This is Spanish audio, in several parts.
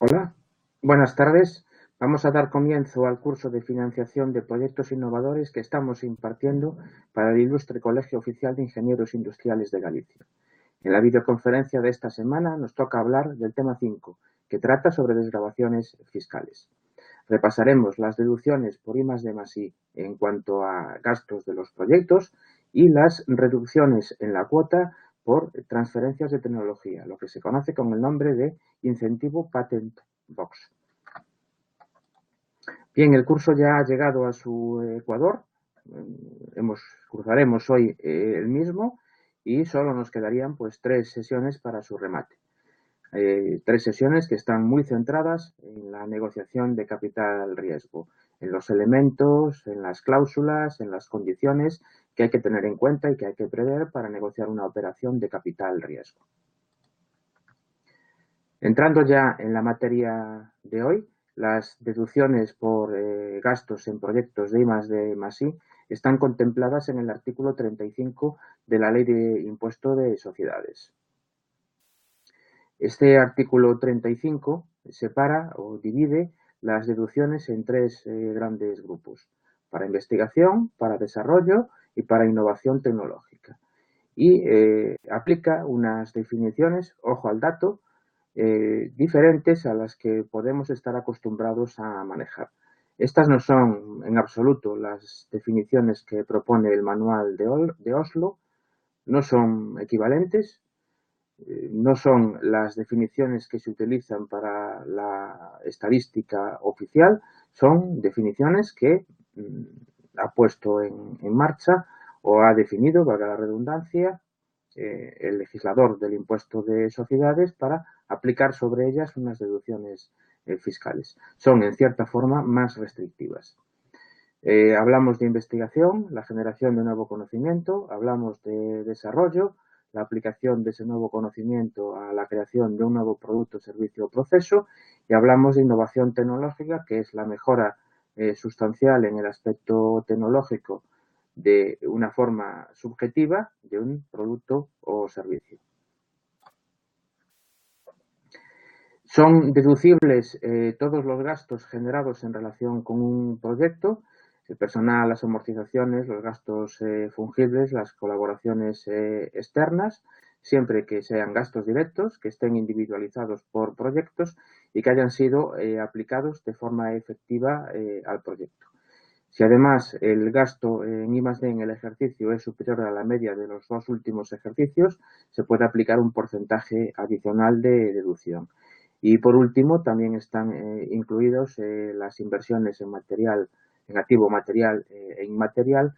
Hola, buenas tardes. Vamos a dar comienzo al curso de financiación de proyectos innovadores que estamos impartiendo para el Ilustre Colegio Oficial de Ingenieros Industriales de Galicia. En la videoconferencia de esta semana nos toca hablar del tema 5, que trata sobre desgravaciones fiscales. Repasaremos las deducciones por I+D+I en cuanto a gastos de los proyectos y las reducciones en la cuota por transferencias de tecnología, lo que se conoce con el nombre de incentivo Patent Box. Bien, el curso ya ha llegado a su ecuador. Cruzaremos hoy el mismo y solo nos quedarían pues 3 sesiones para su remate. 3 sesiones que están muy centradas en la negociación de capital riesgo, en los elementos, en las cláusulas, en las condiciones que hay que tener en cuenta y que hay que prever para negociar una operación de capital riesgo. Entrando ya en la materia de hoy, las deducciones por gastos en proyectos de I+D+I están contempladas en el artículo 35 de la Ley de Impuesto de Sociedades. Este artículo 35 separa o divide las deducciones en 3 grandes grupos: para investigación, para desarrollo y para innovación tecnológica. Y aplica unas definiciones, ojo al dato, diferentes a las que podemos estar acostumbrados a manejar. Estas no son en absoluto las definiciones que propone el Manual de Oslo, no son equivalentes, no son las definiciones que se utilizan para la estadística oficial, son definiciones que ha puesto en marcha o ha definido, valga la redundancia, el legislador del impuesto de sociedades para aplicar sobre ellas unas deducciones fiscales. Son, en cierta forma, más restrictivas. Hablamos de investigación, la generación de nuevo conocimiento, hablamos de desarrollo, la aplicación de ese nuevo conocimiento a la creación de un nuevo producto, servicio o proceso, y hablamos de innovación tecnológica, que es la mejora sustancial en el aspecto tecnológico de una forma subjetiva de un producto o servicio. Son deducibles todos los gastos generados en relación con un proyecto: el personal, las amortizaciones, los gastos fungibles, las colaboraciones externas, siempre que sean gastos directos, que estén individualizados por proyectos y que hayan sido aplicados de forma efectiva al proyecto. Si además el gasto en I+D en el ejercicio es superior a la media de los 2 últimos ejercicios, se puede aplicar un porcentaje adicional de deducción. Y por último, también están incluidos las inversiones en material, en activo material e inmaterial,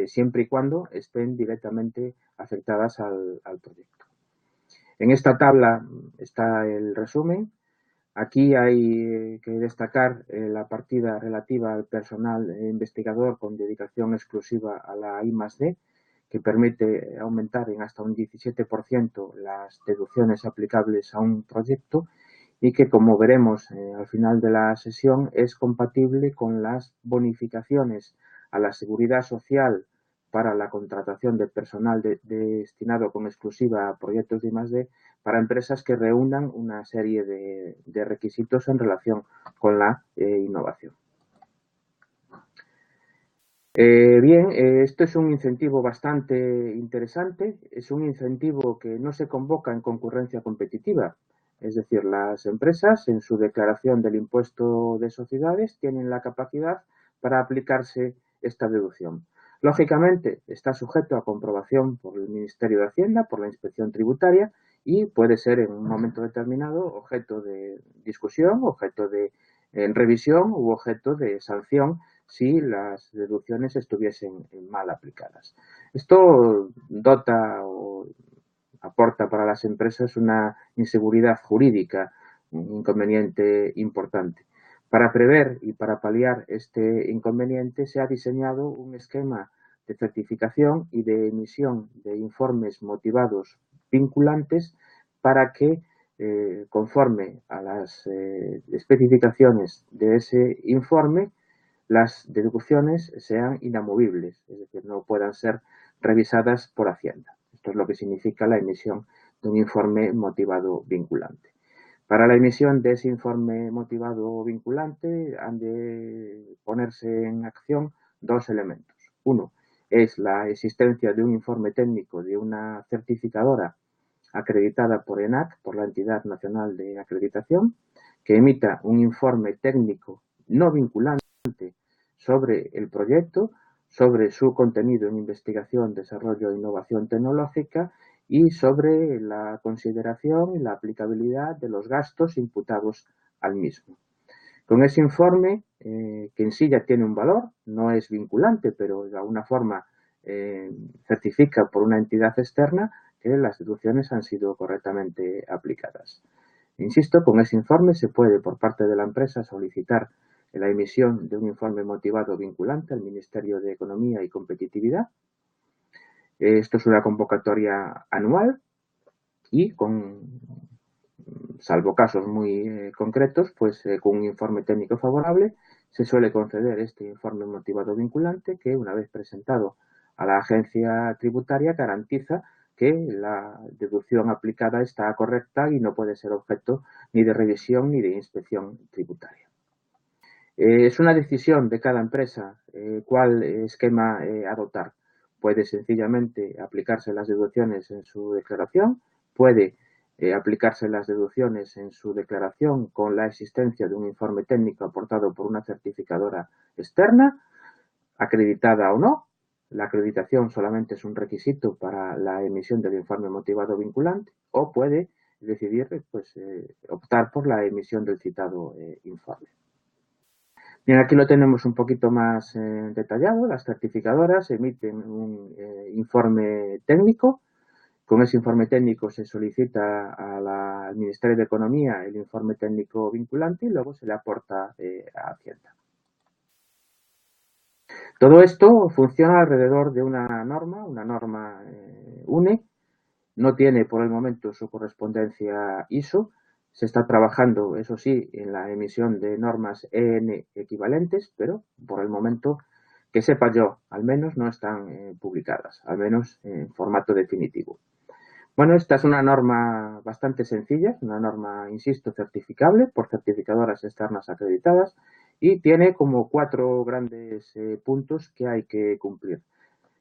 siempre y cuando estén directamente afectadas al proyecto. En esta tabla está el resumen. Aquí hay que destacar la partida relativa al personal investigador con dedicación exclusiva a la I+D, que permite aumentar en hasta un 17% las deducciones aplicables a un proyecto y que, como veremos al final de la sesión, es compatible con las bonificaciones a la seguridad social para la contratación de personal destinado con exclusiva a proyectos de I+D para empresas que reúnan una serie de requisitos en relación con la innovación. Bien, esto es un incentivo bastante interesante. Es un incentivo que no se convoca en concurrencia competitiva. Es decir, las empresas en su declaración del impuesto de sociedades tienen la capacidad para aplicarse esta deducción. Lógicamente, está sujeto a comprobación por el Ministerio de Hacienda, por la Inspección Tributaria, y puede ser en un momento determinado objeto de discusión, objeto de revisión u objeto de sanción si las deducciones estuviesen mal aplicadas. Esto dota o aporta para las empresas una inseguridad jurídica, un inconveniente importante. Para prever y para paliar este inconveniente se ha diseñado un esquema de certificación y de emisión de informes motivados vinculantes para que, conforme a las especificaciones de ese informe, las deducciones sean inamovibles, es decir, no puedan ser revisadas por Hacienda. Esto es lo que significa la emisión de un informe motivado vinculante. Para la emisión de ese informe motivado vinculante han de ponerse en acción dos elementos. Uno es la existencia de un informe técnico de una certificadora acreditada por ENAC, por la Entidad Nacional de Acreditación, que emita un informe técnico no vinculante sobre el proyecto, sobre su contenido en investigación, desarrollo e innovación tecnológica y sobre la consideración y la aplicabilidad de los gastos imputados al mismo. Con ese informe, que en sí ya tiene un valor, no es vinculante, pero de alguna forma certifica por una entidad externa que las deducciones han sido correctamente aplicadas. Insisto, con ese informe se puede, por parte de la empresa, solicitar la emisión de un informe motivado vinculante al Ministerio de Economía y Competitividad. Esto es una convocatoria anual y salvo casos muy concretos, pues con un informe técnico favorable se suele conceder este informe motivado vinculante que, una vez presentado a la agencia tributaria, garantiza que la deducción aplicada está correcta y no puede ser objeto ni de revisión ni de inspección tributaria. Es una decisión de cada empresa cuál esquema adoptar. Puede sencillamente aplicarse las deducciones en su declaración, puede aplicarse las deducciones en su declaración con la existencia de un informe técnico aportado por una certificadora externa, acreditada o no. La acreditación solamente es un requisito para la emisión del informe motivado vinculante, o puede decidir optar por la emisión del citado informe. Bien, aquí lo tenemos un poquito más detallado. Las certificadoras emiten un informe técnico. Con ese informe técnico se solicita al Ministerio de Economía el informe técnico vinculante y luego se le aporta a Hacienda. Todo esto funciona alrededor de una norma UNE. No tiene por el momento su correspondencia ISO. Se está trabajando, eso sí, en la emisión de normas EN equivalentes, pero por el momento, que sepa yo, al menos no están publicadas, al menos en formato definitivo. Bueno, esta es una norma bastante sencilla, una norma, insisto, certificable por certificadoras externas acreditadas y tiene como 4 grandes puntos que hay que cumplir.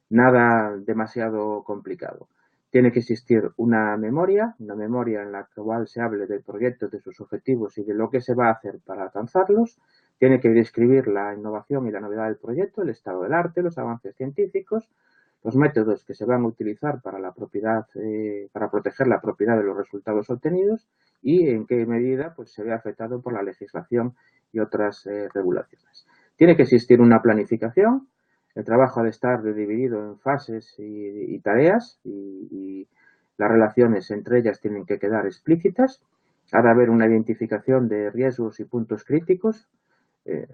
Nada demasiado complicado. Tiene que existir una memoria en la cual se hable del proyecto, de sus objetivos y de lo que se va a hacer para alcanzarlos. Tiene que describir la innovación y la novedad del proyecto, el estado del arte, los avances científicos, los métodos que se van a utilizar para para proteger la propiedad de los resultados obtenidos y en qué medida pues, se ve afectado por la legislación y otras regulaciones. Tiene que existir una planificación. El trabajo ha de estar dividido en fases y tareas y las relaciones entre ellas tienen que quedar explícitas. Ha de haber una identificación de riesgos y puntos críticos.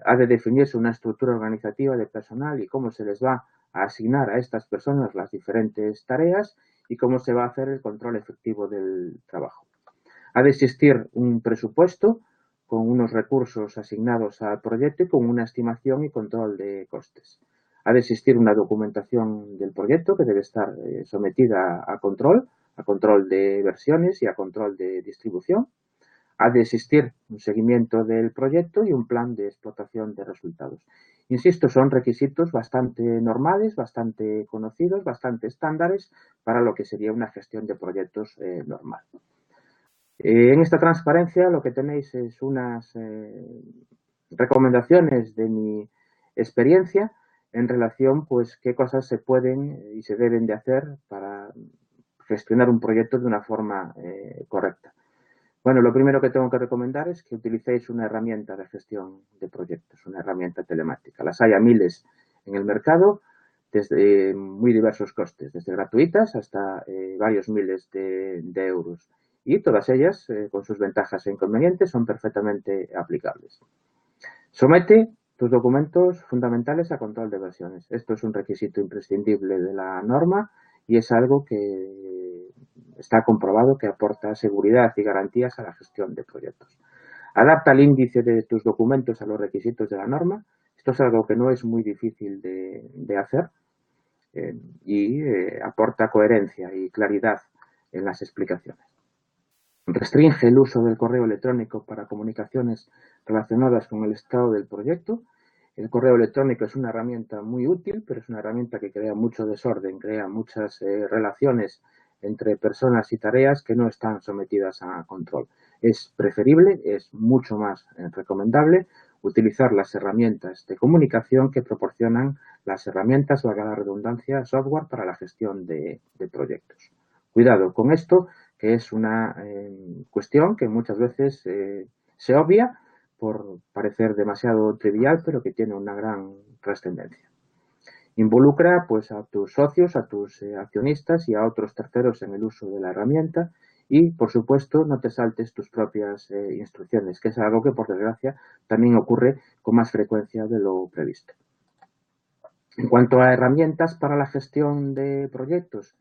Ha de definirse una estructura organizativa de personal y cómo se les va a asignar a estas personas las diferentes tareas y cómo se va a hacer el control efectivo del trabajo. Ha de existir un presupuesto con unos recursos asignados al proyecto y con una estimación y control de costes. Ha de existir una documentación del proyecto que debe estar sometida a control de versiones y a control de distribución. Ha de existir un seguimiento del proyecto y un plan de explotación de resultados. Insisto, son requisitos bastante normales, bastante conocidos, bastante estándares para lo que sería una gestión de proyectos normal. En esta transparencia lo que tenéis es unas recomendaciones de mi experiencia en relación pues qué cosas se pueden y se deben de hacer para gestionar un proyecto de una forma correcta. Bueno, lo primero que tengo que recomendar es que utilicéis una herramienta de gestión de proyectos, una herramienta telemática. Las hay a miles en el mercado, desde muy diversos costes, desde gratuitas hasta varios miles de euros. Y todas ellas, con sus ventajas e inconvenientes, son perfectamente aplicables. Somete tus documentos fundamentales a control de versiones. Esto es un requisito imprescindible de la norma y es algo que está comprobado que aporta seguridad y garantías a la gestión de proyectos. Adapta el índice de tus documentos a los requisitos de la norma. Esto es algo que no es muy difícil de hacer y aporta coherencia y claridad en las explicaciones. Restringe el uso del correo electrónico para comunicaciones relacionadas con el estado del proyecto. El correo electrónico es una herramienta muy útil, pero es una herramienta que crea mucho desorden, crea muchas relaciones entre personas y tareas que no están sometidas a control. Es preferible, es mucho más recomendable utilizar las herramientas de comunicación que proporcionan las herramientas, valga la redundancia, software para la gestión de proyectos. Cuidado con esto, que es una cuestión que muchas veces se obvia por parecer demasiado trivial, pero que tiene una gran trascendencia. Involucra pues a tus socios, a tus accionistas y a otros terceros en el uso de la herramienta y, por supuesto, no te saltes tus propias instrucciones, que es algo que, por desgracia, también ocurre con más frecuencia de lo previsto. En cuanto a herramientas para la gestión de proyectos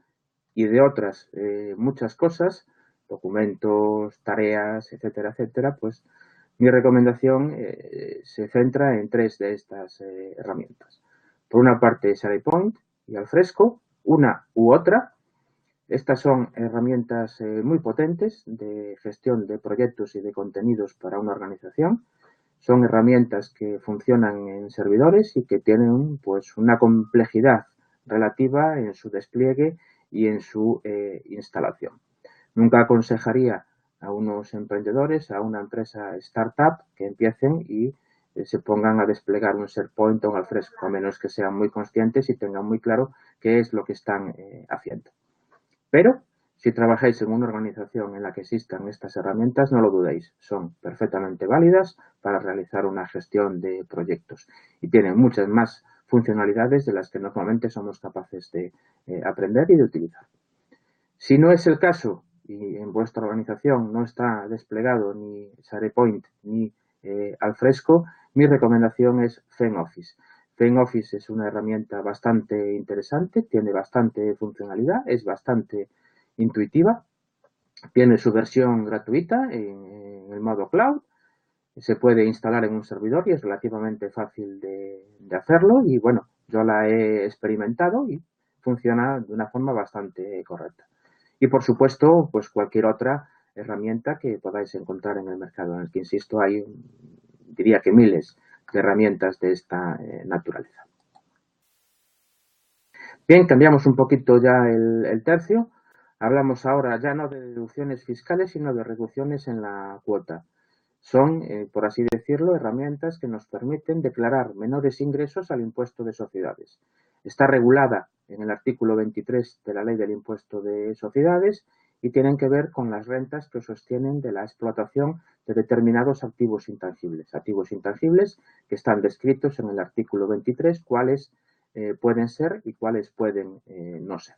y de otras muchas cosas, documentos, tareas, etcétera, etcétera, pues mi recomendación se centra en 3 de estas herramientas. Por una parte, SharePoint y Alfresco, una u otra. Estas son herramientas muy potentes de gestión de proyectos y de contenidos para una organización. Son herramientas que funcionan en servidores y que tienen pues una complejidad relativa en su despliegue y en su instalación. Nunca aconsejaría a unos emprendedores, a una empresa startup, que empiecen y se pongan a desplegar un SharePoint o un Alfresco, a menos que sean muy conscientes y tengan muy claro qué es lo que están haciendo. Pero si trabajáis en una organización en la que existan estas herramientas, no lo dudéis, son perfectamente válidas para realizar una gestión de proyectos y tienen muchas más funcionalidades de las que normalmente somos capaces de aprender y de utilizar. Si no es el caso y en vuestra organización no está desplegado ni SharePoint ni Alfresco, mi recomendación es ZenOffice. ZenOffice es una herramienta bastante interesante, tiene bastante funcionalidad, es bastante intuitiva, tiene su versión gratuita en el modo cloud, se puede instalar en un servidor y es relativamente fácil de hacerlo y bueno, yo la he experimentado y funciona de una forma bastante correcta. Y por supuesto, pues cualquier otra herramienta que podáis encontrar en el mercado, en el que, insisto, hay, diría que miles de herramientas de esta naturaleza. Bien, cambiamos un poquito ya el tercio. Hablamos ahora ya no de deducciones fiscales, sino de reducciones en la cuota. Son, por así decirlo, herramientas que nos permiten declarar menores ingresos al impuesto de sociedades. Está regulada en el artículo 23 de la Ley del Impuesto de Sociedades y tienen que ver con las rentas que sostienen de la explotación de determinados activos intangibles. Activos intangibles que están descritos en el artículo 23, cuáles pueden ser y cuáles pueden no ser.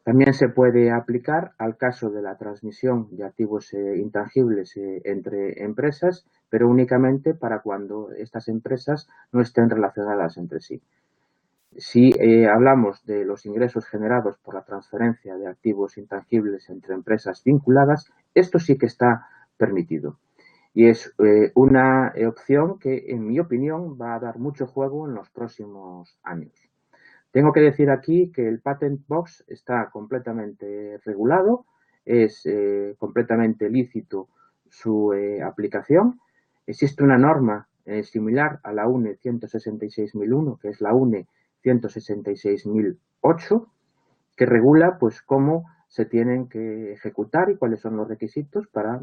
También se puede aplicar al caso de la transmisión de activos intangibles entre empresas, pero únicamente para cuando estas empresas no estén relacionadas entre sí. Si hablamos de los ingresos generados por la transferencia de activos intangibles entre empresas vinculadas, esto sí que está permitido. Y es una opción que, en mi opinión, va a dar mucho juego en los próximos años. Tengo que decir aquí que el Patent Box está completamente regulado, es completamente lícito su aplicación. Existe una norma similar a la UNE 166.001, que es la UNE 166.008, que regula pues cómo se tienen que ejecutar y cuáles son los requisitos para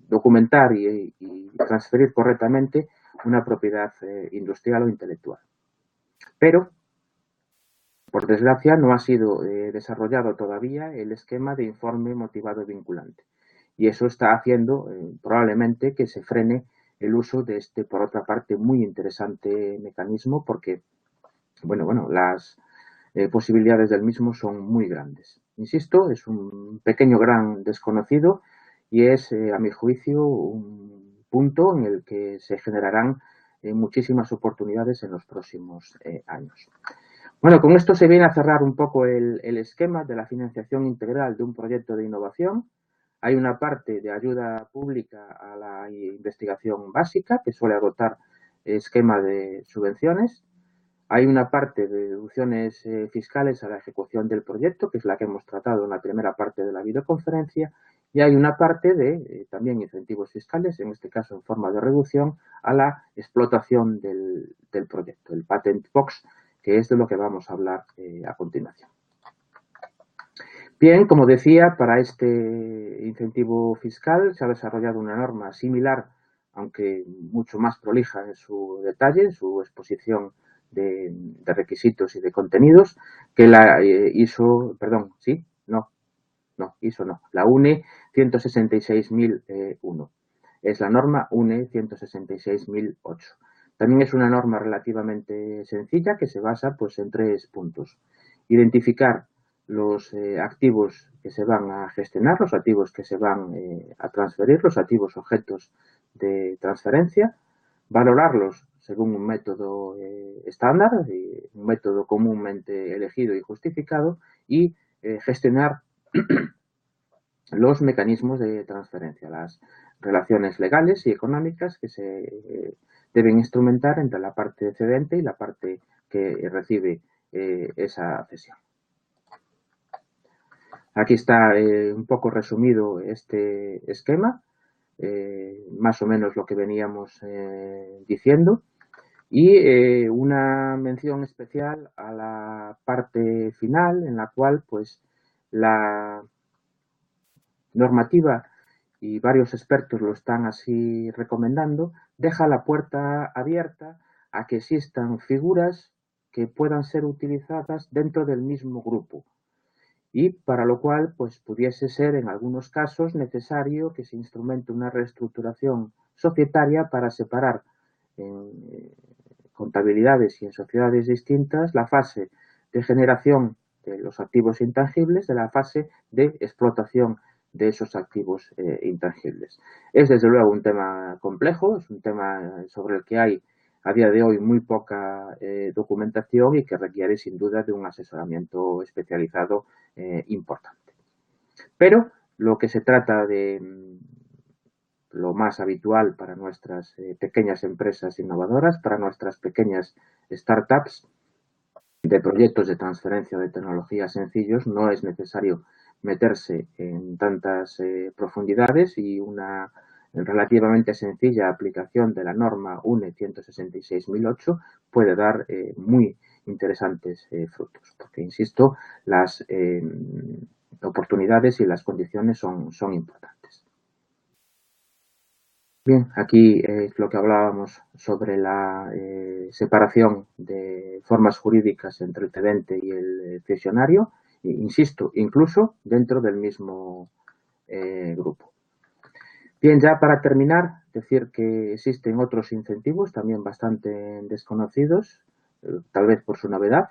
documentar y transferir correctamente una propiedad industrial o intelectual. Pero por desgracia, no ha sido desarrollado todavía el esquema de informe motivado vinculante. Y eso está haciendo probablemente que se frene el uso de este, por otra parte, muy interesante mecanismo porque, bueno, las posibilidades del mismo son muy grandes. Insisto, es un pequeño gran desconocido y es, a mi juicio, un punto en el que se generarán muchísimas oportunidades en los próximos años. Bueno, con esto se viene a cerrar un poco el esquema de la financiación integral de un proyecto de innovación. Hay una parte de ayuda pública a la investigación básica que suele adoptar esquema de subvenciones. Hay una parte de deducciones fiscales a la ejecución del proyecto, que es la que hemos tratado en la primera parte de la videoconferencia, y hay una parte de también incentivos fiscales, en este caso en forma de reducción, a la explotación del proyecto, el Patent Box, que es de lo que vamos a hablar a continuación. Bien, como decía, para este incentivo fiscal se ha desarrollado una norma similar, aunque mucho más prolija en su detalle, en su exposición de requisitos y de contenidos, que la la UNE 166.001. Es la norma UNE 166.008. También es una norma relativamente sencilla que se basa pues, en 3 puntos. Identificar los activos que se van a gestionar, los activos que se van a transferir, los activos objetos de transferencia, valorarlos según un método estándar, un método comúnmente elegido y justificado, y gestionar los mecanismos de transferencia, las relaciones legales y económicas que se deben instrumentar entre la parte cedente y la parte que recibe esa cesión. Aquí está un poco resumido este esquema, más o menos lo que veníamos diciendo, y una mención especial a la parte final en la cual pues la normativa, y varios expertos lo están así recomendando, deja la puerta abierta a que existan figuras que puedan ser utilizadas dentro del mismo grupo, y para lo cual pues pudiese ser en algunos casos necesario que se instrumente una reestructuración societaria para separar en contabilidades y en sociedades distintas la fase de generación de los activos intangibles de la fase de explotación de esos activos intangibles. Es desde luego un tema complejo, es un tema sobre el que hay a día de hoy muy poca documentación y que requiere sin duda de un asesoramiento especializado importante. Pero lo que se trata de lo más habitual para nuestras pequeñas empresas innovadoras, para nuestras pequeñas startups de proyectos de transferencia de tecnología sencillos, no es necesario meterse en tantas profundidades, y una relativamente sencilla aplicación de la norma UNE 166.008 puede dar muy interesantes frutos, porque, insisto, las oportunidades y las condiciones son importantes. Bien, aquí es lo que hablábamos sobre la separación de formas jurídicas entre el cedente y el cesionario, insisto, incluso dentro del mismo grupo. Bien, ya para terminar, decir que existen otros incentivos también bastante desconocidos, tal vez por su novedad,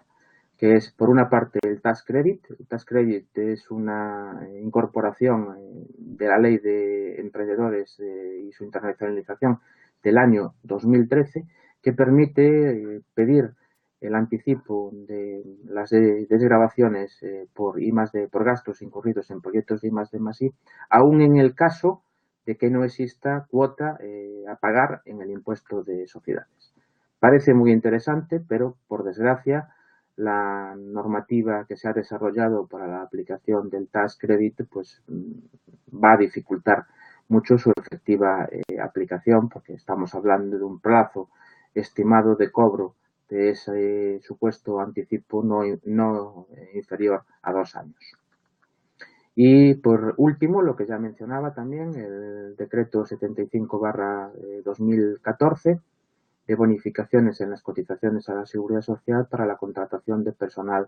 que es, por una parte, el Tax Credit. El Tax Credit es una incorporación de la Ley de Emprendedores y su internacionalización del año 2013, que permite pedir el anticipo de las desgravaciones por I+D, por gastos incurridos en proyectos de I+D+I, aún en el caso de que no exista cuota a pagar en el impuesto de sociedades. Parece muy interesante, pero por desgracia la normativa que se ha desarrollado para la aplicación del Tax Credit pues va a dificultar mucho su efectiva aplicación, porque estamos hablando de un plazo estimado de cobro de ese supuesto anticipo no inferior a 2 años. Y por último, lo que ya mencionaba también, el decreto 75/2014 de bonificaciones en las cotizaciones a la Seguridad Social para la contratación de personal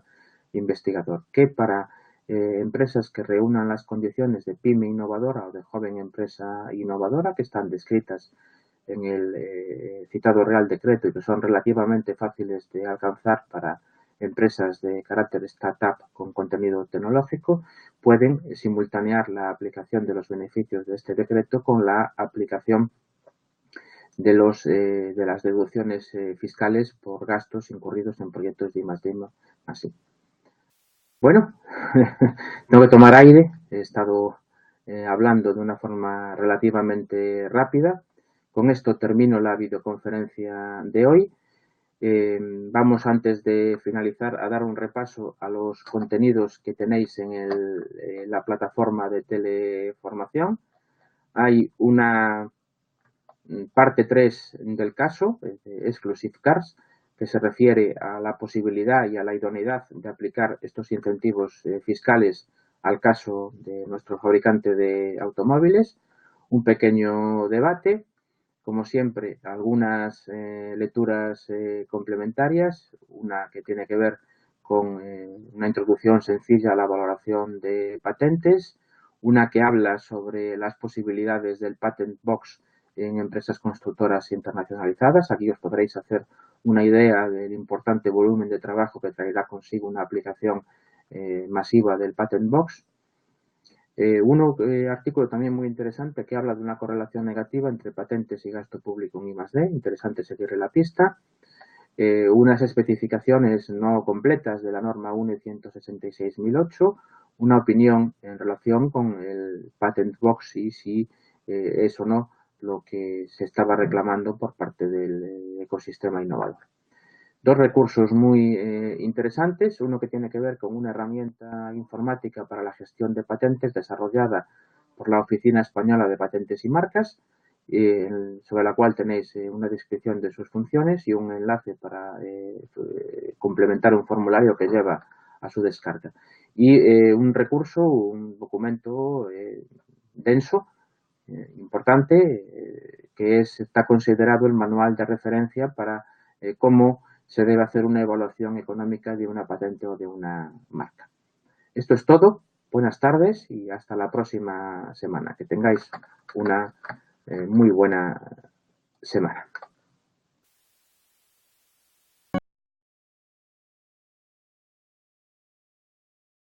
investigador, que para empresas que reúnan las condiciones de pyme innovadora o de joven empresa innovadora, que están descritas en el citado Real Decreto y que son relativamente fáciles de alcanzar para empresas de carácter startup con contenido tecnológico, pueden simultanear la aplicación de los beneficios de este decreto con la aplicación de las deducciones fiscales por gastos incurridos en proyectos de I+D+I. Bueno, tengo que tomar aire. He estado hablando de una forma relativamente rápida. Con esto termino la videoconferencia de hoy. Vamos, antes de finalizar, a dar un repaso a los contenidos que tenéis en la plataforma de teleformación. Hay una parte 3 del caso, Exclusive Cars, que se refiere a la posibilidad y a la idoneidad de aplicar estos incentivos fiscales al caso de nuestro fabricante de automóviles. Un pequeño debate, como siempre, algunas lecturas complementarias, una que tiene que ver con una introducción sencilla a la valoración de patentes, una que habla sobre las posibilidades del Patent Box en empresas constructoras internacionalizadas. Aquí os podréis hacer una idea del importante volumen de trabajo que traerá consigo una aplicación masiva del Patent Box. Artículo también muy interesante que habla de una correlación negativa entre patentes y gasto público en I+D. Interesante seguirle la pista. Unas especificaciones no completas de la norma UNE 166.008. Una opinión en relación con el Patent Box y si es o no lo que se estaba reclamando por parte del ecosistema innovador. Dos recursos muy interesantes, uno que tiene que ver con una herramienta informática para la gestión de patentes desarrollada por la Oficina Española de Patentes y Marcas, sobre la cual tenéis una descripción de sus funciones y un enlace para complementar un formulario que lleva a su descarga. Y un recurso, un documento denso, importante, que está considerado el manual de referencia para cómo se debe hacer una evaluación económica de una patente o de una marca. Esto es todo. Buenas tardes y hasta la próxima semana. Que tengáis una muy buena semana.